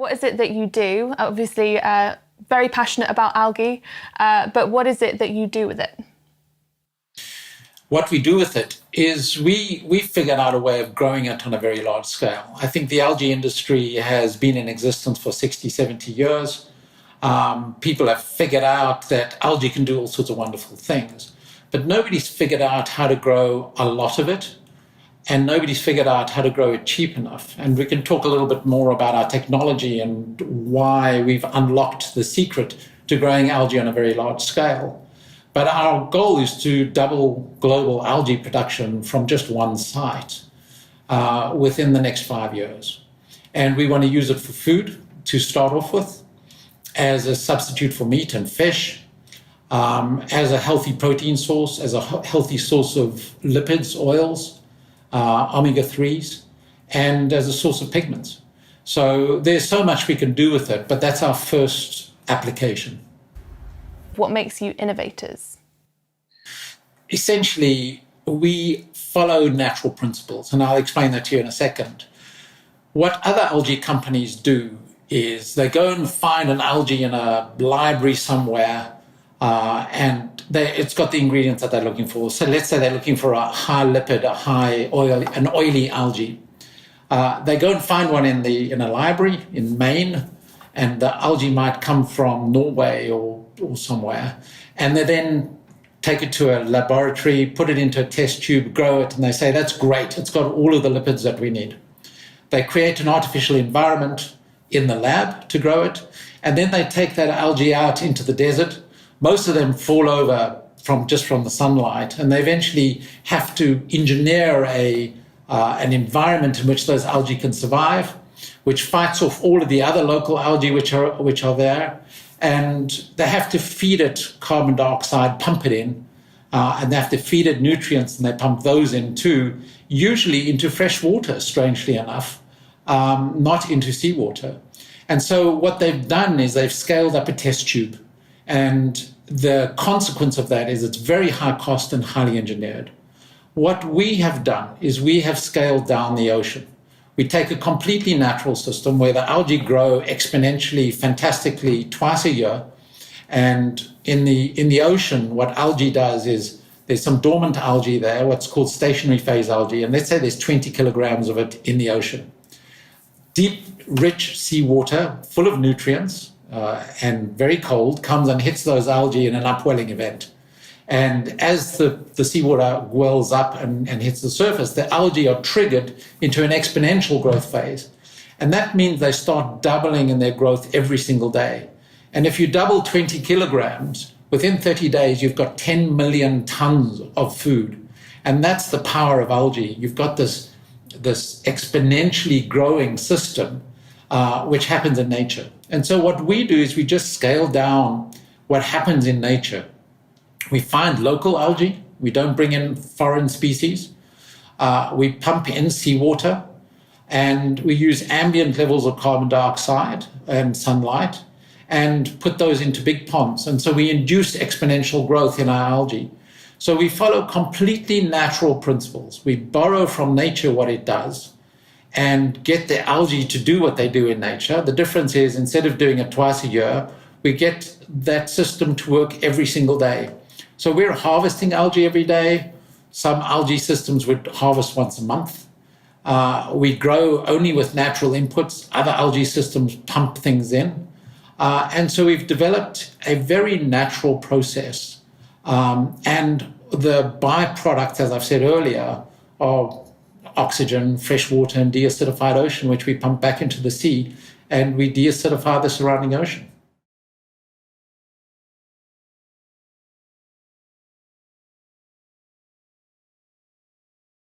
What is it that you do? Obviously, very passionate about algae, but what is it that you do with it? What we do with it is we figured out a way of growing it on a very large scale. I think the algae industry has been in existence for 60, 70 years. People have figured out that algae can do all sorts of wonderful things, but nobody's figured out how to grow a lot of it, and nobody's figured out how to grow it cheap enough. And we can talk a little bit more about our technology and why we've unlocked the secret to growing algae on a very large scale. But our goal is to double global algae production from just one site within the next 5 years. And we want to use it for food to start off with, as a substitute for meat and fish, as a healthy protein source, as a healthy source of lipids, oils, omega-3s, and as a source of pigments. So there's so much we can do with it, but that's our first application. What makes you innovators? Essentially, we follow natural principles, and I'll explain that to you in a second. What other algae companies do is they go and find an algae in a library somewhere, and it's got the ingredients that they're looking for. So let's say they're looking for a high lipid, a high oil, an oily algae. They go and find one in a library in Maine, and the algae might come from Norway or somewhere, and they then take it to a laboratory, put it into a test tube, grow it, and they say, that's great, it's got all of the lipids that we need. They create an artificial environment in the lab to grow it, and then they take that algae out into the desert. Most of them fall over from the sunlight, and they eventually have to engineer an environment in which those algae can survive, which fights off all of the other local algae which are there, and they have to feed it carbon dioxide, pump it in, and they have to feed it nutrients, and they pump those in too, usually into fresh water, strangely enough, not into seawater. And so what they've done is they've scaled up a test tube, and the consequence of that is it's very high cost and highly engineered. What we have done is we have scaled down the ocean. We take a completely natural system where the algae grow exponentially, fantastically twice a year. And in the ocean, what algae does is there's some dormant algae there, what's called stationary phase algae. And let's say there's 20 kilograms of it in the ocean. Deep, rich seawater, full of nutrients and very cold, comes and hits those algae in an upwelling event. And as the seawater wells up and hits the surface, the algae are triggered into an exponential growth phase. And that means they start doubling in their growth every single day. And if you double 20 kilograms, within 30 days, you've got 10 million tons of food. And that's the power of algae. You've got this exponentially growing system, which happens in nature. And so what we do is we just scale down what happens in nature. We find local algae. We don't bring in foreign species. We pump in seawater, and we use ambient levels of carbon dioxide and sunlight and put those into big ponds. And so we induce exponential growth in our algae. So we follow completely natural principles. We borrow from nature what it does and get the algae to do what they do in nature. The difference is instead of doing it twice a year, we get that system to work every single day. So we're harvesting algae every day. Some algae systems would harvest once a month. We grow only with natural inputs. Other algae systems pump things in. And so we've developed a very natural process. And the byproducts, as I've said earlier, are oxygen, fresh water, and deacidified ocean, which we pump back into the sea, and we deacidify the surrounding ocean.